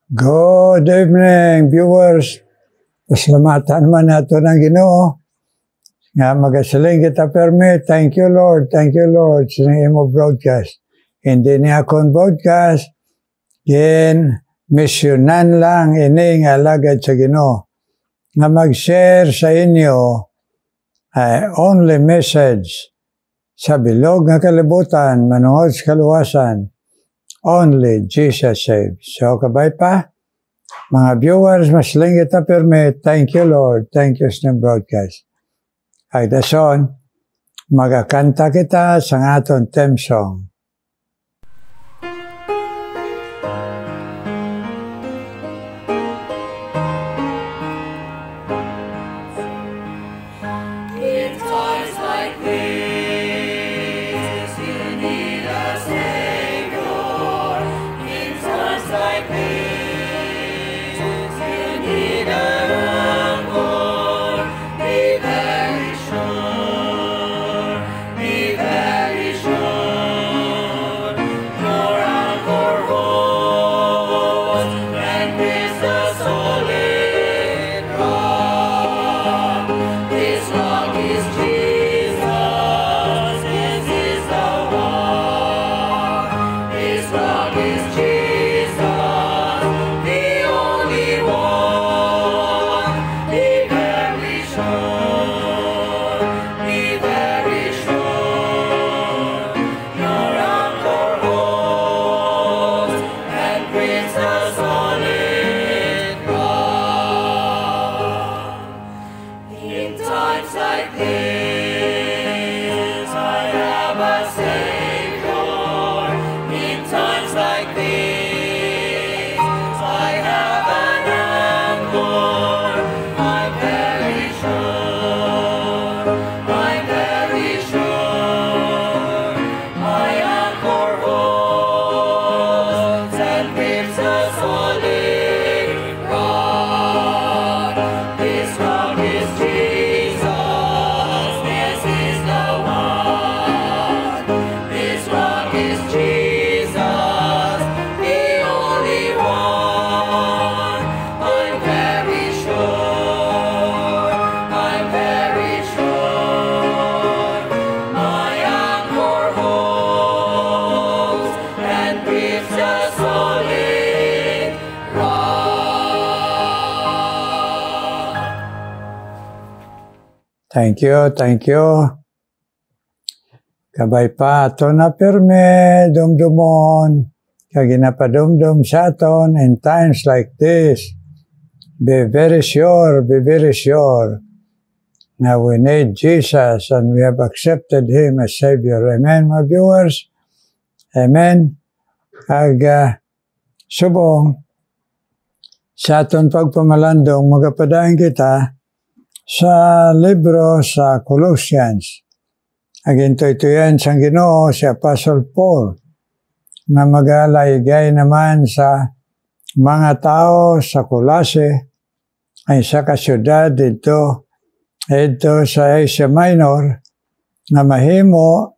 Good evening, viewers. Pasalamatan man nato ng Ginoo nga magasiling kita permit. Thank you, Lord. Thank you, Lord. Sa imo broadcast. Hindi niya akong broadcast. Misyonan lang ini nga alagad sa Ginoo. Nga mag-share sa inyo only message sa bilog nga kalibutan, manungod sa kaluwasan. Only Jesus saves. So, kabay pa, mga viewers, mas lang kita permit. Thank you, Lord. Thank you sa broadcast. Ay dason, magakanta kita sa aton theme song. Thank you, thank you. Kabay pa, ato na pirme, dumdumon, kaginapadumdum sa aton in times like this. Be very sure na we need Jesus and we have accepted Him as Savior. Amen, my viewers? Amen. Subong, sa aton pagpamalandong, magapadain kita sa libro sa Colossians. Agintoy-toyan sa Ginoo si Apostle Paul na mag-alaygay naman sa mga tao sa Colossae ay sa kasyudad dito sa Asia Minor na mahimo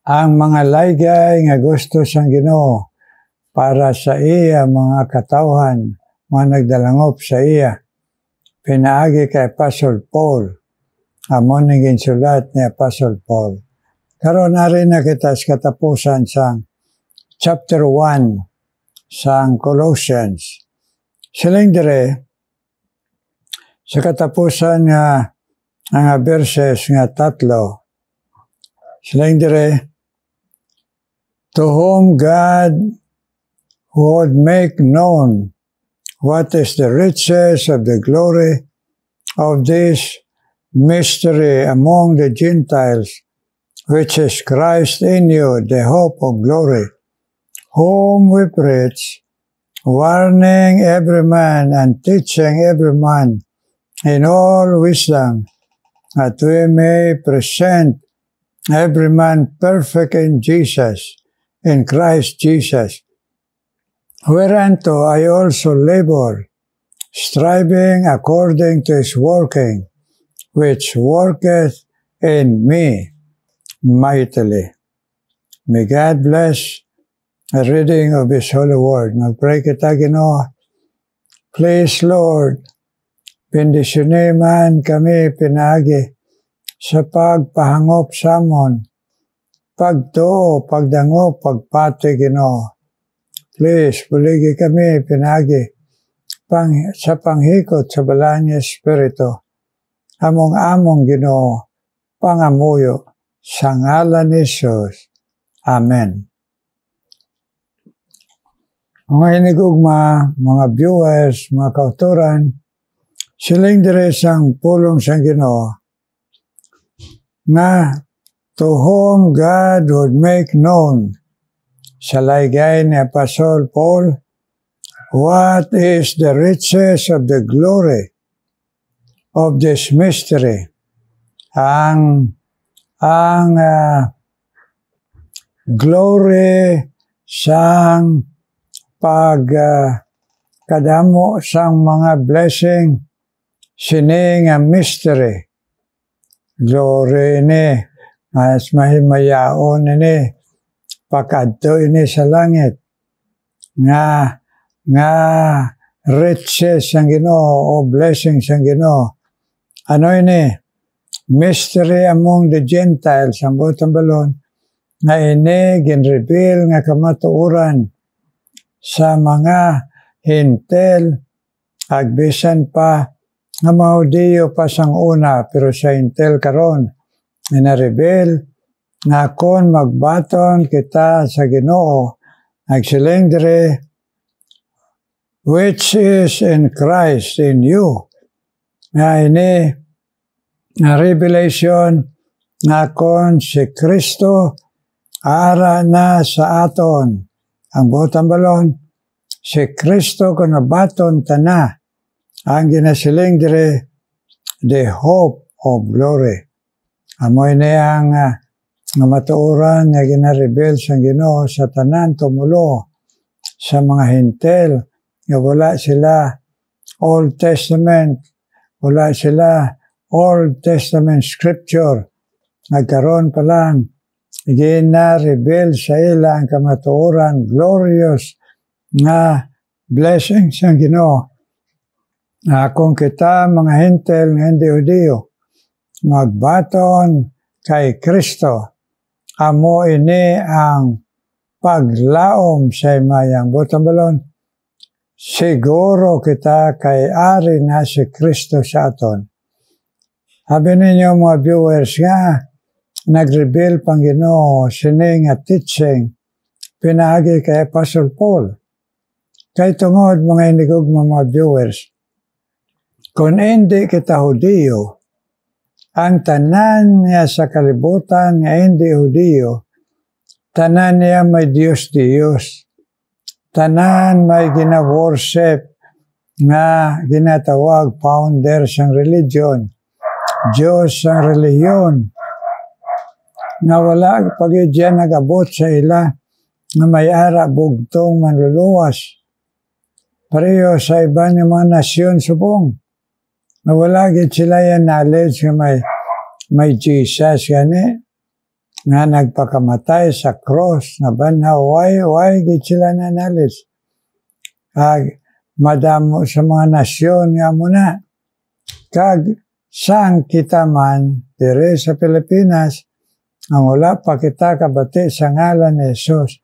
ang mga laygay nga gusto sa Ginoo para sa iya mga katawhan, mga nagdalangop sa iya. Pinaagi kay Apostle Paul. Amon naging sulat ni Apostle Paul. Karon narin na kita sa katapusan sa chapter 1 sa Colossians. Siling dire, sa katapusan nga ang verses nga 3. Siling dire, to whom God would make known what is the riches of the glory of this mystery among the Gentiles, which is Christ in you, the hope of glory, whom we preach, warning every man and teaching every man in all wisdom, that we may present every man perfect in Jesus, in Christ Jesus. Whereunto I also labor, striving according to His working, which worketh in me mightily. May God bless a reading of His holy word. Mag-pray kita, Ginoo. Please, Lord, bendisyonin man kami pinagi sa pagpahangop samon, pagtuo, pagdango, pagpati, Ginoo. Please, buligi kami pinagi sa panghikot sa balaan niya Espiritu. Among-among, Ginoo, pangamuyo sa ngalan ni Jesus. Amen. Mga inigugma, mga viewers, mga kauturan, siling dire sang pulong sang Ginoo nga to whom God would make known sa laygay ni Apostle Paul what is the riches of the glory of this mystery. Ang glory sang pagkadamo sang mga blessing sini nga mystery. Glory ini, mas mahimayaon ini, pakadto ini sa langit. Nga riches ang Ginoo o blessings ang Ginoo. Ano ini? Mystery among the Gentiles, ang butang balon, nga ini ginreveal nga kamatuoran sa mga hintel, agbisan pa nga mga Hudiyo pa sang una, pero sa hintel karon, ina-reveal nga kon magbaton kita sa Ginoo, nagsiling dire, which is in Christ in you. Nga ini, na revelation nga kon si Kristo ara na sa aton. Ang butang balon, si Kristo kon nabaton tana, ang ginasiling dire, the hope of glory. Amoy na ang matuoran nga ginareveal sa Ginoo sa tanan tumulo sa mga hintel nga wala sila Old Testament, wala sila Old Testament scripture. Nagkaroon pa lang, gina-reveal sa ila ang kamatuoran, glorious nga blessings ang Ginoo. Kung kita mga hintel nga hindi Hudiyo, magbaton kay Kristo, amo ini ang paglaom sa imayang butang balon. Siguro kita kay ari na si Kristo sa aton. Sabi ninyo mga viewers nga, nag-reveal pang Ginoo sini nga teaching pinagi kay Apostle Paul. Kay tungod mga inigog mga viewers, kung hindi kita Hudiyo, ang tanan niya sa kalibutan nga hindi Hudiyo, tanan niya may Diyos-Diyos. Tanan may gina-worship nga ginatawag founder sang religion, Diyos sang reliyon, nga wala pag diyan nagabot sa ila nga may ara bugtong manluluwas. Pareho sa iba ng mga nasyon subong. Na wala gid sila yan knowledge nga may Jesus gani nga nagpakamatay sa cross na banhaw. Why gid sila na knowledge? Madamo sa mga nasyon nga muna. Kag sang kita man dire sa Pilipinas, ang wala pa kita kabati sa ngalan ni Jesus.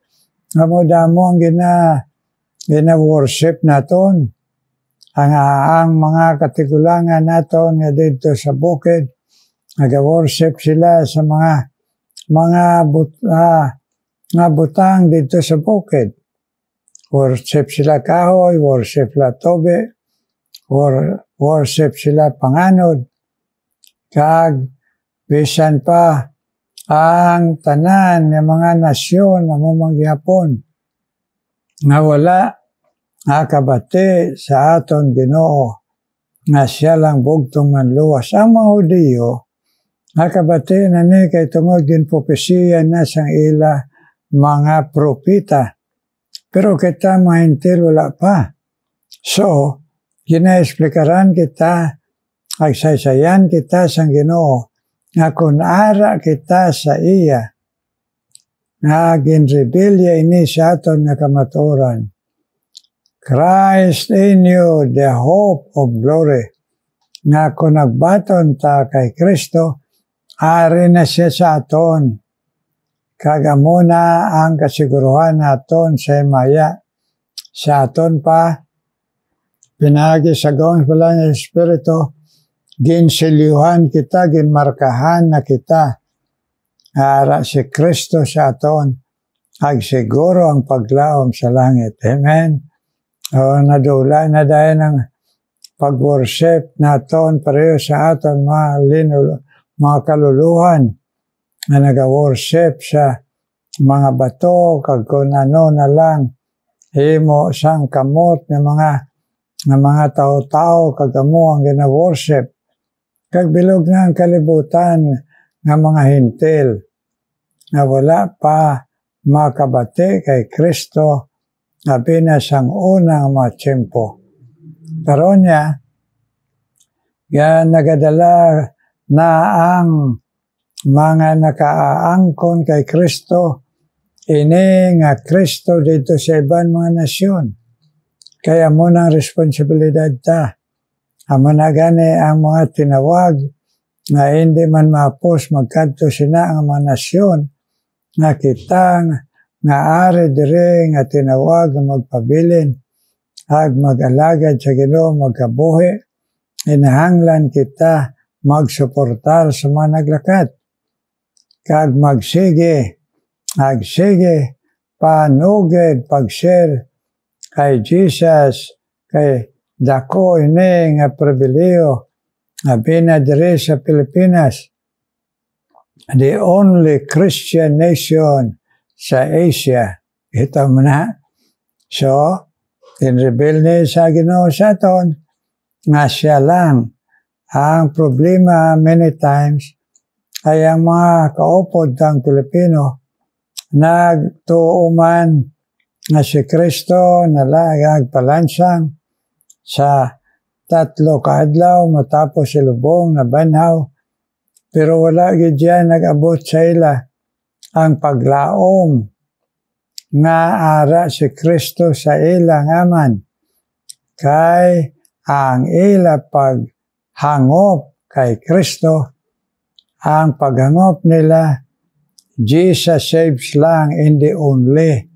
Nga mo damo ang gina-worship naton. Ang mga katigulangan naton nga dito sa bukid, nag-worship sila sa mga butang dito sa bukid. Worship sila kahoy, worship sila tobe, worship sila panganod. Kag bisan pa ang tanan ng mga nasyon na mumanggihapon nga wala nakabati sa aton Ginoo nga siya lang bugtong manluwas. Ang mga Hudiyo nakabati na ni kay tungod din propesiya na sang ila mga propita. Pero kita mga hintil wala pa. So, gina-esplikaran kita, agsaysayan kita sang Ginoo nga kung ara kita sa iya, nga ginrebilya ini sa aton nga kamatuoran. Christ in you, the hope of glory. Nga kung nagbaton ta kay Kristo, ari na siya sa aton. Kagamuna ang kasiguruhan naton sa maya. Sa aton pa, pinagi sa gawang pala ng Espiritu, ginsilyuhan kita, ginmarkahan na kita. Ara si Kristo sa aton, ag siguro ang paglaom sa langit. Amen. O nadula na dahil ng pag-worship naton pareho sa aton mga kaluluhan na nag-worship sa mga bato, kag kung ano na lang, himo sang kamot ng mga tao-tao, kag amo ang gina-worship. Kag bilog na ang kalibutan ng mga hintil, na wala pa makabati kay Kristo, na pinasang unang mga tiyempo. Pero niya, yan nagadala na ang mga nakaaangkon kay Kristo, ini nga Kristo dito sa ibang mga nasyon. Kaya muna ang responsibilidad ta. Amo na gani ang mga tinawag na hindi man mapos magkadto sina ang mga nasyon nga kitang nga ari dire nga tinawag nga magpabilin ag mag-alagad sa Ginoo magkabuhi, inahanglan kita magsuportar sa mga naglakad kag magsige panugid pag-share kay Jesus kay dako ini nga pribileyo nga binadire sa Pilipinas, the only Christian nation sa Asia. Ito mo na. So, tinreveal ni sa Ginoo sa aton nga siya lang. Ang problema many times ay ang mga kaupod ng Pilipino nagtuuman nga si Kristo nalagag palansang sa 3 kaadlaw matapos ilubong na banhaw, pero wala gid diyan nag-abot sa ila ang paglaom nga ara si Kristo sa ila ngaman kay ang ila paghangop kay Kristo, ang paghangop nila Jesus saves lang, hindi only.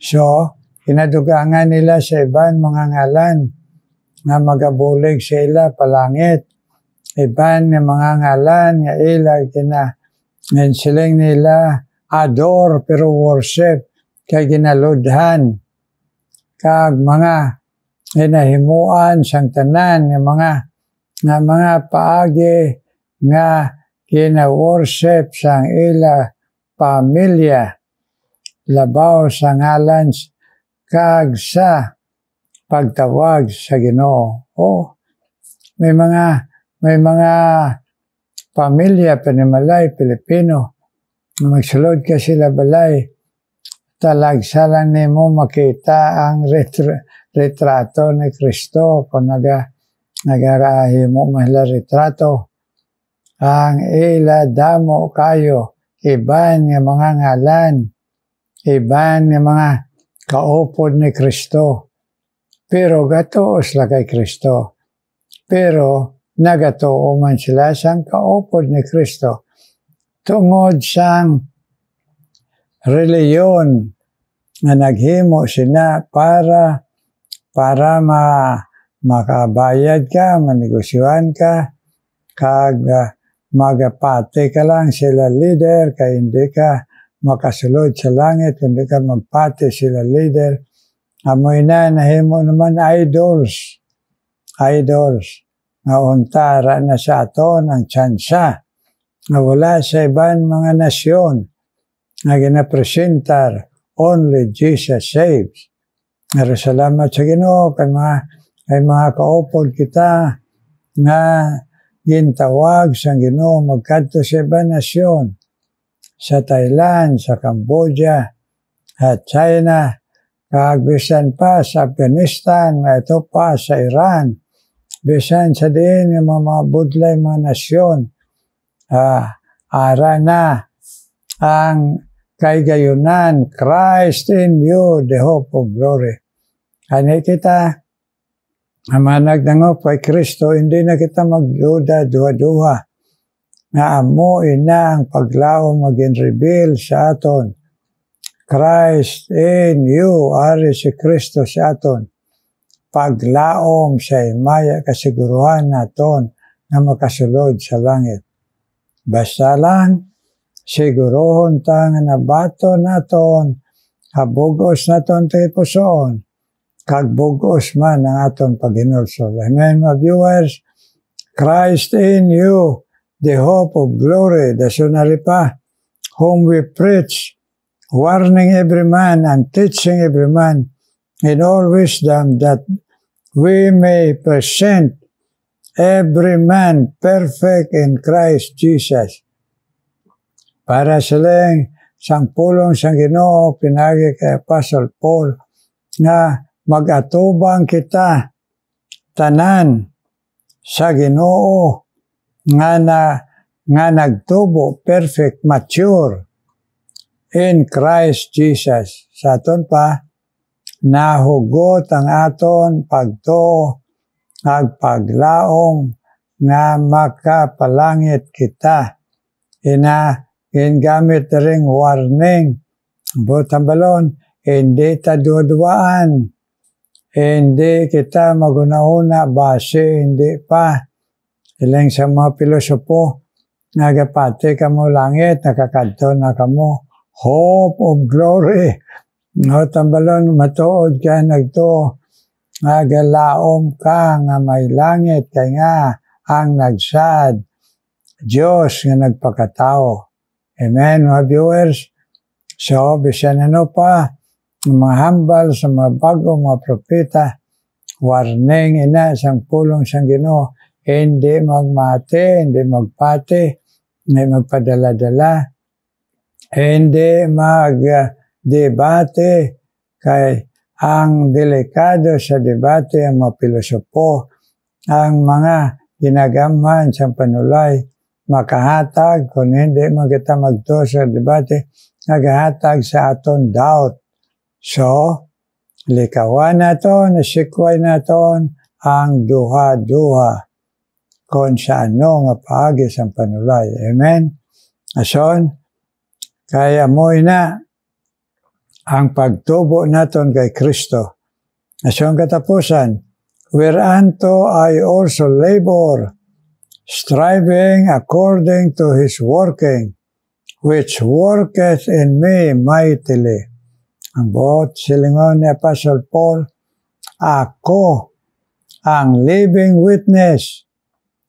So kinadugangan nila sa ibang mga ngalan nga magabulig sa ila palangit. Iban nga mga ngalan nga ila siling nila adore pero worship kay ginaludhan. Kag mga hinahimuan sang tanan nga mga paagi nga gina-worship sang ila pamilya labaw sa ngalan kag sa pagtawag sa Ginoo. May mga pamilya panimalay Pilipino magsulod ka sila balay talagsalan nimo makita ang retrato ni Kristo kung nagarahimo mahila retrato ang ila damo kayo iban nga mga ngalan, iban nga mga kaupod ni Kristo. Pero gatuos la kay Kristo. Pero nagatuo man sila sang kaupod ni Kristo. Tungod sang reliyon nga naghimo sina para makabayad ka, manegosyohan ka, kag magapati ka lang sila leader, kay hindi ka makasulod sa langit, hindi ka magpati sila leader. Amoy na, nahimo naman idols. Nga untara na sa aton ang tsansa nga wala sa ibang mga nasyon nga ginapresentar only Jesus saves. Nga salamat sa Ginoo kay mga kaupod kita nga gintawag sa Ginoo magkadto sa ibang nasyon, sa Thailand, sa Cambodia, at China, kag bisan pa sa Afghanistan, ito pa sa Iran, bisan sa din yung mga budlay mga nasyon, ara na ang kay gayunan, Christ in you, the hope of glory. Ani kita, amanag nangop kay Kristo, hindi na kita magduda, duha-duha, na amo ina ang paglaom magin-reveal sa aton. Christ in you, ari si Kristo sa aton. Paglaom sa imaya kasiguruhan naton na makasulod sa langit. Basta lang, sigurohon ta nga nabato naton, habugos naton tayo pusoon, kagbugos man ang aton paghinulsol. Amen, mga viewers. Christ in you, the hope of glory, the sunari pa, whom we preach, warning every man and teaching every man in all wisdom, that we may present every man perfect in Christ Jesus. Para silang sangpulong sang Ginoo, pinagi kay Apostle Paul, nga mag-atubang kita tanan sa Ginoo, nga nagtubo, perfect, mature in Christ Jesus. Sa aton pa, nahugot ang aton pagtuo, paglaom, nga makapalangit kita. Gingamit ring warning, butang balon, hindi ta duduaan, hindi kita magunahuna, base, hindi pa. Ilang sa mga pilosopo, nagapati ka mo langit, nakakadto na ka mo, hope of glory. No, tambalon, matuod ka, nagto, nagalaom ka, nga may langit, kaya nga, ang nagsad, Diyos nga nagpakatao. Amen, mga viewers. So, bisan ano pa, mga hambal sa mga bago, mga propeta, warning ina, sang pulong sang Ginoo, hindi magmati, hindi magpati, hindi magpadala-dala, hindi mag-debate, kay ang delikado sa debate, ang mga pilosopo, ang mga ginagaman sa panulay, makahatag, kung hindi magkita magto sa debate, naghahatag sa aton doubt. So, likawan naton, nasikway naton, ang duha-duha, kung sa ano nga paagi sa panulay. Amen? Ason, kaya mo na, ang pagtubo naton kay Kristo. Ason katapusan, whereunto I also labor, striving according to his working, which worketh in me mightily. Ang buot silingon ni Apostle Paul, ako ang living witness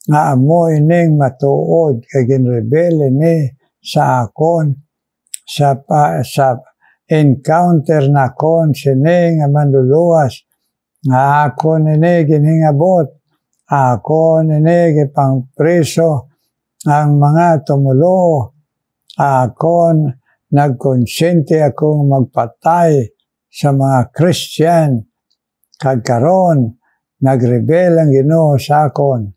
nga amo ining matuod kay ginrebel ni sa akon sa encounter na kon sini nga manluluwas nga ako nini ginhingabot, ako nini gipang preso ang mga tumulo, ako nagkonsyente akong magpatay sa mga Christian, kagkaron nagrebel ang Ginoo sa akon,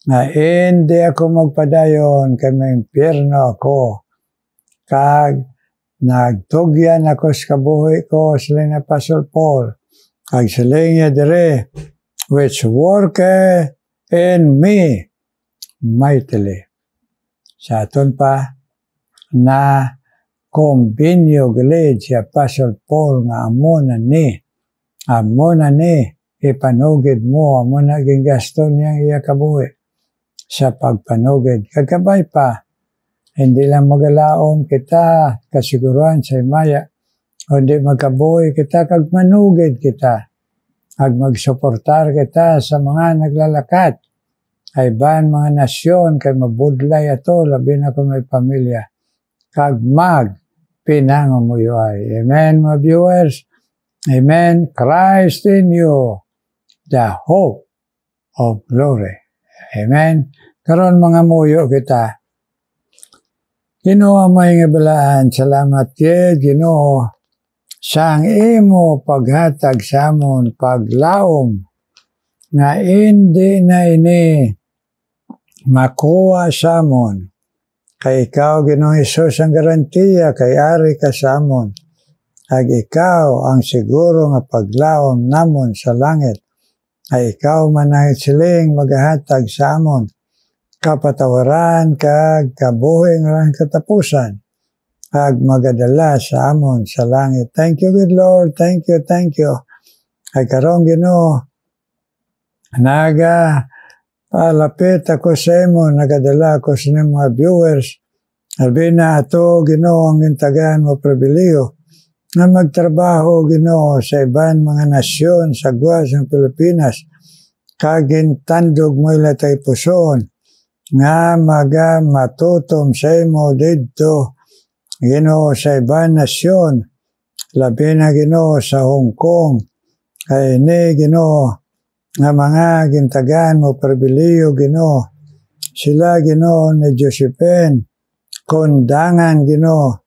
na hindi ako magpadayon kay may impyerno ako, kag nagtugyan ako sa kabuhi ko, sila na Apostle Paul, kag sila niya dire, which worketh in me mightily. Sa aton pa, na kombinyo gilid si Apostle Paul nga amo na ni, ipanugid mo, amo na gingasto niyang iya kabuhi sa pagpanugid. Kagabay pa, hindi lang magalaom kita, kasiguruhan sa imaya, kundi magkabuhi kita, kag manugid kita, kag magsuportar kita sa mga naglalakat, ay ban mga nasyon, kay mabudlay ato, labi na kung may pamilya, kag pinangumuyuay. Amen, mga viewers. Amen. Christ in you, the hope of glory. Amen. Karon mga muyo kita. Ginoo may nga balaan, salamat kay Ginoo sang imo paghatag sa amon paglaom nga hindi na ini makuha sa amon Kay ikaw, Ginoong Hesus, ang garantiya, kay ari ka sa amon. Ag ikaw ang siguro nga paglaom namon sa langit. Ay ikaw manahit siling magahatag sa amon. Kapatawaran kag kabuhi nga katapusan. Ag magadala sa amon sa langit. Thank you, good Lord. Thank you, thank you. Ay karong Ginoo, palapit ako sa imo, nagadala ako sa mga viewers. Albi na ato, Ginoo, ang gintagaan mo pribiliyo na magtrabaho, Ginoo, sa ibang mga nasyon sa guwas ng Pilipinas. Kagintandog mo ilatay puson nga matutom sa imo dito, Ginoo, sa ibang nasyon. Labi na, Ginoo, sa Hong Kong. Kay ni, Ginoo, nga mga gintagaan mo pribiliyo, Ginoo. Sila, Ginoo, ni Josephine, kondangan, Ginoo.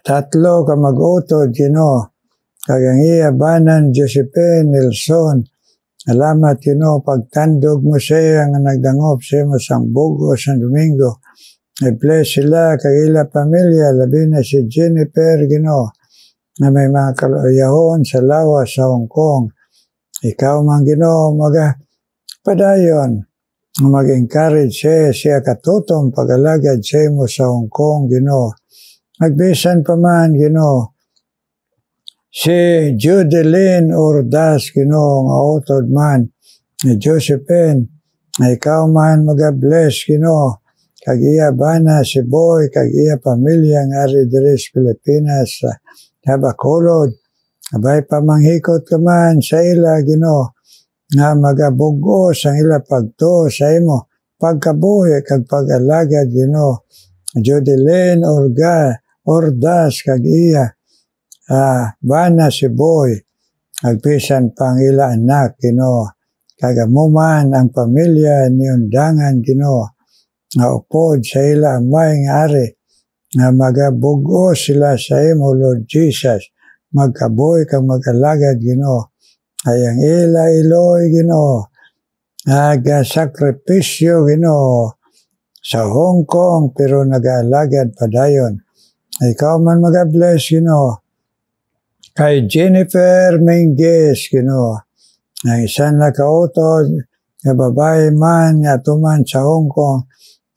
3 ka mag-utod, Ginoo. Kagang iya banan Josephine Nelson. Salamat, Ginoo, pagtandog mo siya nga nagdangop siya mo sang Bugo, sang Domingo. I-bless sila, kagila pamilya, labi na si Jennifer, Ginoo, na may mga kaluyahon sa lawas sa Hong Kong. Ikaw man, Ginoo, padayon, mag-encourage siya katutom pag-alagad siya mo sa Hong Kong, Ginoo. Magbisan pa man, Ginoo, si Judeline Ordas, Ginoo, nga utod man, ni Josephine, na ikaw man mag-bless, Ginoo, kag iya bana si Boy, kag iya pamilya nga ari diri sa Pilipinas, sa Bacolod. Abay pamanghikot ka man sa ila, Ginoo, nga magabugos ang ila pagto sa imo, pagkabuhi kag pag-alagad, Ginoo. Judeline Ordas kag iya, bana si Boy, agpisan pang ila anak, Ginoo. Kagamuman ang pamilya ni undangan, Ginoo, nga upod sa ila amay nga ari, nga magabugos sila sa imo, Lord Jesus. Magkaboy kang mag-alagad, Ginoo. Ay ang ila iloy, Ginoo, nagasakripisyo, Ginoo, sa Hong Kong, pero nag-alagad padayon. Ikaw man mag-bless, Ginoo. Kay Jennifer Menges, Ginoo, na isan na kautod, na babae man, nga tuman sa Hong Kong,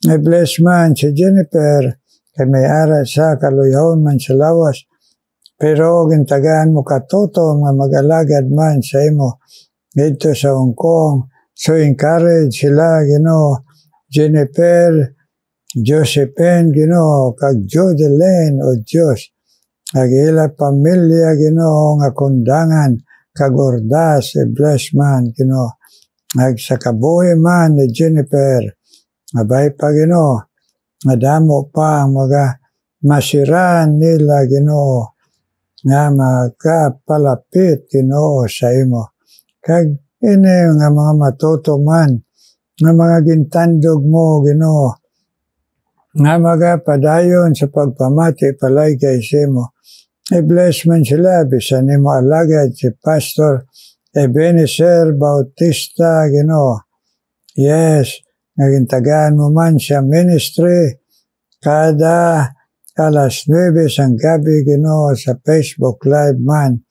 na-bless man si Jennifer, kay may ara sa kaluyahon man sa lawas. Pero gintagaan mo katutom nga mag-alagad man sa imo dito sa Hong Kong. So encourage sila, Ginoo, Jennifer, Josephine, Ginoo, kag Judeline, o Diyos. Kag ila pamilya, Ginoo, nga kundangan, kag Ordas, bless man, Ginoo. Kag sa kabuhi man ni Jennifer, abay pa, Ginoo, madamo pa ang masiraan nila, Ginoo, nga magkapalapit, Ginoo, sa imo. Kag ini nga mga matutuman, nga mga gintandog mo, Ginoo, nga magapadayon sa pagpamati palay kay simo. I-bless man sila, bisan ni mo alagad si Pastor Ebenezer Bautista, Ginoo. Yes, nagintagaan mo man siya ministry, kada alas 9 sang gabi, Ginoo, sa Facebook Live man.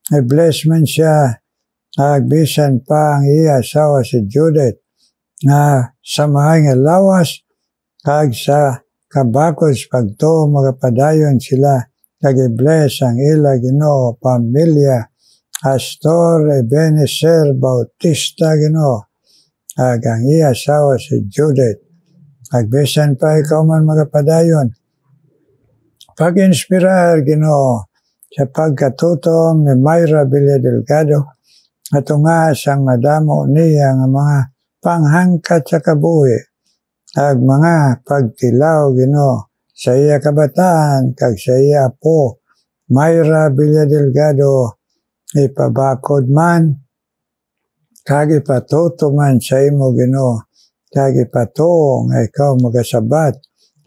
I-bless man siya. Agbisan pa ang iya asawa si Judith nga samahay nga lawas kag sa kabakos pagto magapadayon sila. Kag i-bless ang ila, Ginoo, pamilya Pastor Ebenezer Bautista, Ginoo. Kag ang iya asawa si Judith. Agbisan pa ikaw man magapadayon. Pag-inspirar, Ginoo, sa pagkatutom ni Myra Villa Delgado, at nga sang madamo niya nga mga panghangkat sa kabuhi, ag mga pagtilaw, Ginoo, sa iya kabataan, kag sa iya apo, Myra Villa Delgado, ipabakod man, kag ipatuto man sa imo, Ginoo, kag ipatuong ikaw magasabat,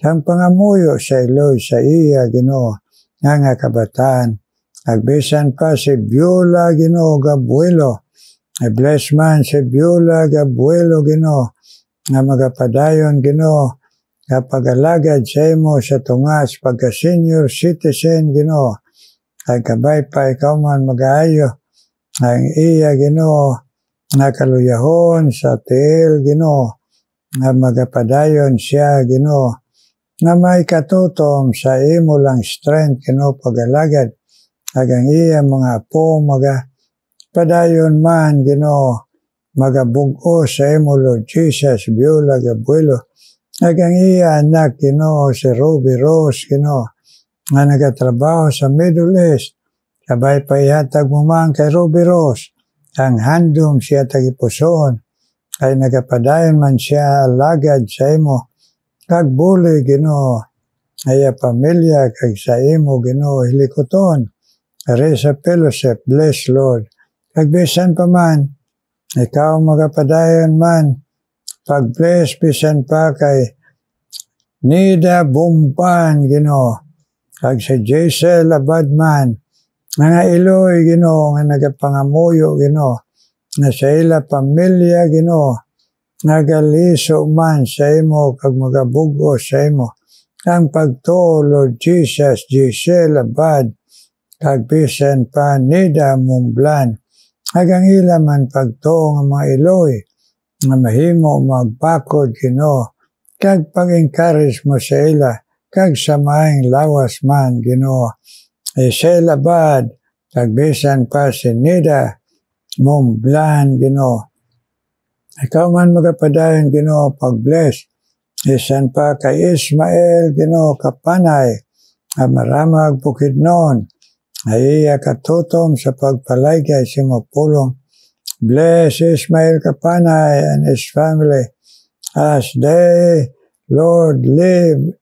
ang pangamuyo sa iloy sa iya, Ginoo, nga kabataan. Agbisan pa si Beulah, Ginoo, Gabuelo. I-bless man si Beulah Gabuelo, Ginoo, nga magapadayon, Ginoo, kapag-alagad sa imo sa tungas pagka-senior citizen, Ginoo. Kag kabay pa ikaw man mag-aayo ang iya, Ginoo, nga kaluyahon sa tiil, Ginoo, nga magapadayon siya, Ginoo, nga may katutom sa imo lang strength, Ginoo, pag-alagad. Kag ang iya mga apo magapadayon man, Ginoo, magabugo sa imo, Lord Jesus, biulag abuelo. Kag ang iya anak, Ginoo, si Ruby Rose, Ginoo, nga nagatrabaho sa Middle East. Kabay pa ihatag mo man kay Ruby Rose ang handom siya tagipusoon, kay nagapadayon man siya alagad sa imo. Kag buli, Ginoo, ay pamilya kag sa imo, Ginoo, hilikoton. Are sa fellowship, bless Lord. Kag bisan pa man, ikaw magapadayon man, pag-bless bisan pa kay Nida Bumpan, Ginoo. Kag sa Jaisel Abadman, nga iloy, Ginoo, nga nagapangamuyo, Ginoo, na sa ila pamilya, Ginoo, nagaliso man sa imo, kag magabugo sa imo. Ang pagtuo, Lord Jesus, Jaisel Abad, kag bisan pa Nida Mumblan, hagang ila man pagtuo nga mga iloy, nga mahimo magbakod, Ginoo, kag pag-encourage mo sa ila, kag sa maing lawas man, Ginoo. Jaisel Abad, kag bisan pa si Nida Mumblan, Ginoo. Ikaw man magapadayon, Ginoo, pag-bless. Bisan pa kay Ismael, Ginoo, Kapanay, Maramag Bukidnon, ay iya katutom sa pagpalaygay sa imo pulong. Bless Ismael Kapanay and his family as they, Lord, live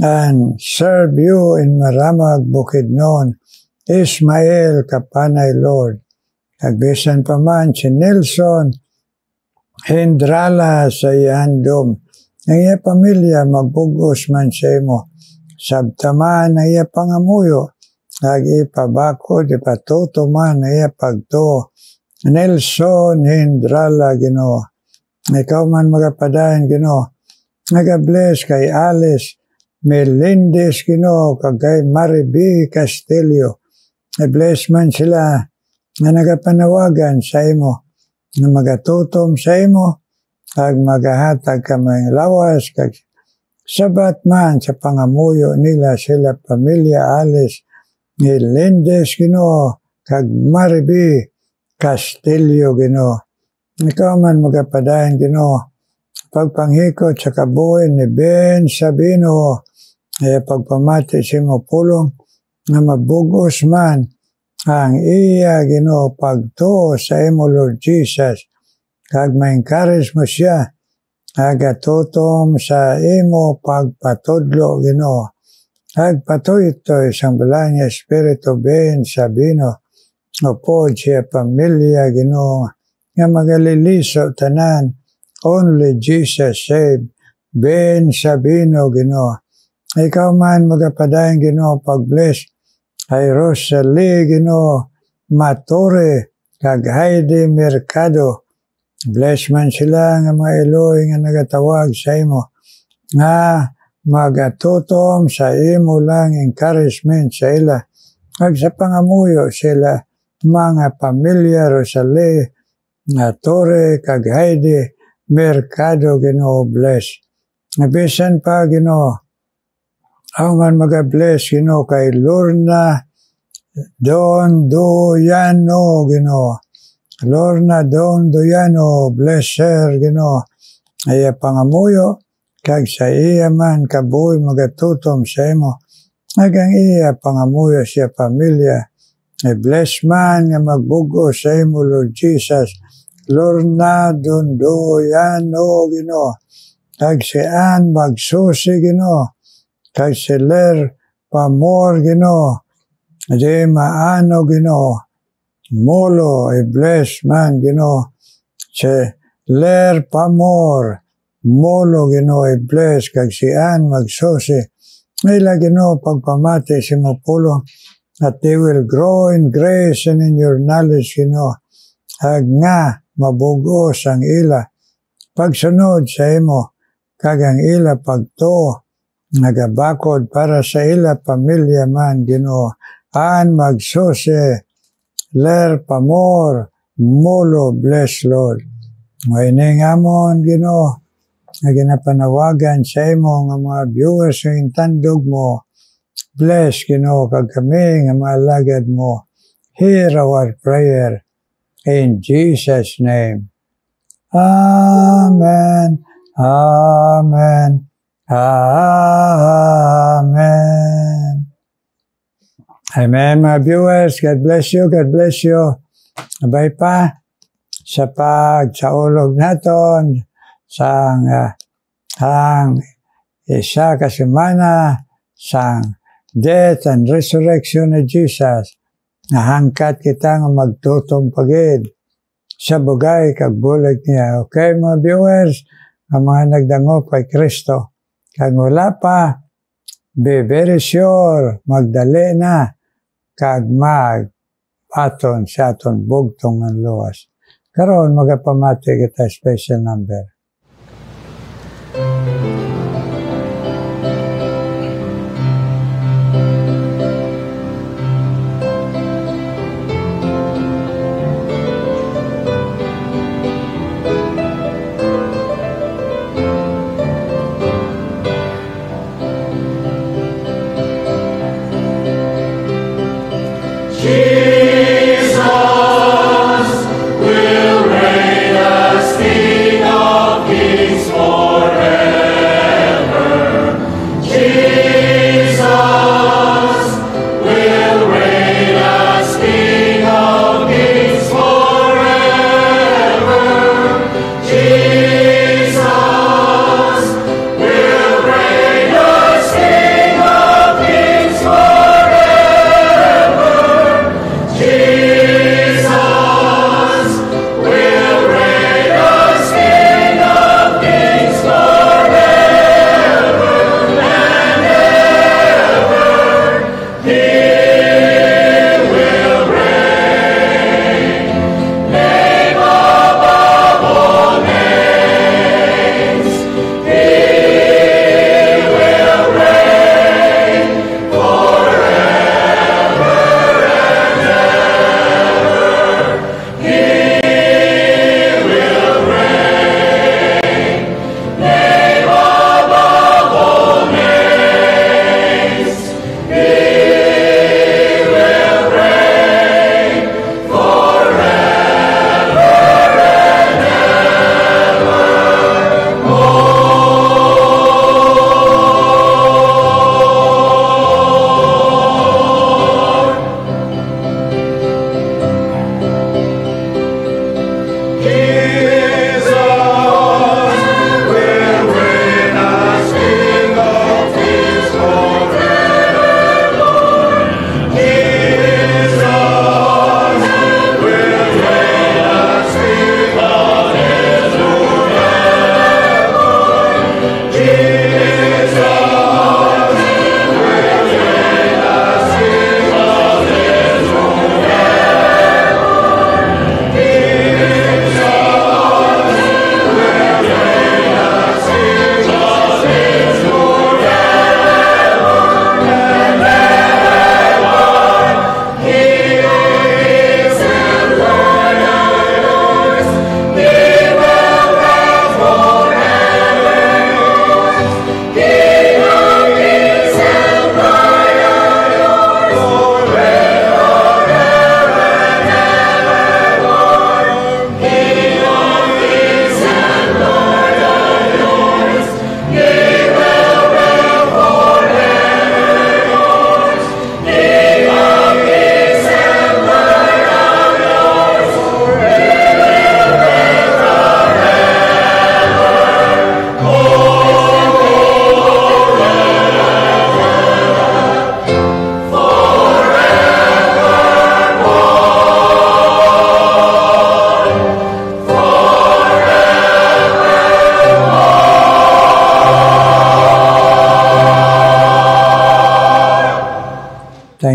and serve you in Maramag Bukidnon. Ismael Kapanay, Lord. Kagbisan pa man si Nelson Hindrala sa ihandom. Ang iya pamilya magbugos man sa imo. Sabtaman na iya pangamuyo. Kag ipabakod, ipatuto man na iya pagto. Nelson Hindrala, Ginoo. Ikaw man magapadayon, Ginoo. Nagabless kay Alice Melendez, Ginoo, kag kay Mariby Castillo. I-bless man sila nga nagapanawagan sa imo, nga magatutom sa imo, kag magahatag ka mga lawas, kag sabat man sa pangamuyo nila sila pamilya Alice Melendez, Ginoo, kag Mariby Castillo, Ginoo. Ikaw man magapadayon, Ginoo, pagpanghikot sa kabuhi ni Ben Sabino, ay pagpamati sa imo pulong, nga mabugos man ang iya, Ginoo, pagtuo sa imo, Lord Jesus, kag ma-encourage mo siya, agatutom sa imo pagpatudlo, Ginoo, kag patuloy sa balay niya Espiritu Ben Sabino, upod siya pamilya, Ginoo, nga magaliliso tanan, only Jesus save Ben Sabino, Ginoo. Ikaw man magapadayon, Ginoo, pag-bless kay Rosalie, Ginoo, Matore, kag Heidi Mercado. Bless man sila nga mga Eloy nga nagatawag sa imo, nga magatutom sa imo lang encouragement sa ila, kag sa pangamuyo sila mga pamilya Rosalie, Matore, kag Heidi Mercado, Ginoo, bless. Nabisan pa, Ginoo, ang man mag-bless, Ginoo, kay Lorna Don Doyano, Ginoo. Lorna Don Doyano, bless her, Ginoo. Ay pangamuyo, kag sa iya man kabuhi magatutom sa imo. Nagang iya pangamuyo siya pamilya. Ay bless man nga magbugo sa imo, Lord Jesus. Lorna Don Doyano, Ginoo. Kag si Ann magsusi, Ginoo. Kag si Ler Pamor, Ginoo, di maano, Ginoo, Molo, i-bless man, Ginoo, si Ler Pamor, Molo, Ginoo, i-bless, kag si Ann magsusi, nila, Ginoo, pagpamati si Mapulong, that they will grow in grace and in your knowledge, Ginoo, hag nga, mabugos ang ila, pagsunod sa imo, kagang ila pagto, nagabakod para sa ila pamilya man, Ginoo, an magsuse, ler pamor, mulo, bless Lord. Ngayon nga amon, Ginoo, na ginapanawagan sa imo nga mga viewers ng tandog mo, bless, Ginoo, kag kami nga mga alagad mo. Hear our prayer in Jesus' name. Amen. Amen. Amen. Amen, mga viewers. God bless you. God bless you. Abay pa sa pagsaulog naton sang ang isa ka semana sang death and resurrection of Jesus. Nahangkat kita nga magtutong pagid sa bugay kag bulag niya. Okay, mga viewers, ang mga nagdangop kay Kristo. Kag wala pa, be very sure, magdali na kag aton sa aton bugtong ng luwas. Karon magapamati kita special number.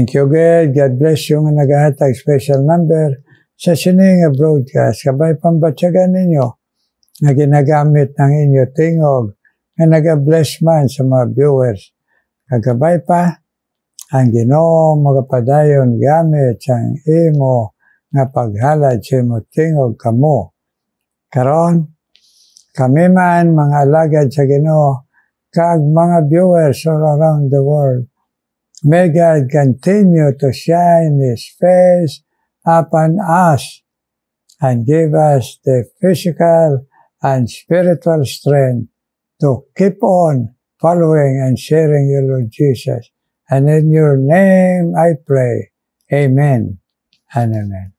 Thank you, God. God bless you nga nagahatag special number sa sining broadcast. Kabay pambatsagan ninyo na ginagamit ng inyo tingog nga nag-bless man sa mga viewers. Kagabay pa, ang Ginoo magapadayon gamit sang imo nga paghalad sa imo tingog kamo. Karon, kami man mga alagad sa Ginoo, kag mga viewers all around the world, may God continue to shine His face upon us and give us the physical and spiritual strength to keep on following and sharing your Lord Jesus. And in your name I pray. Amen and amen.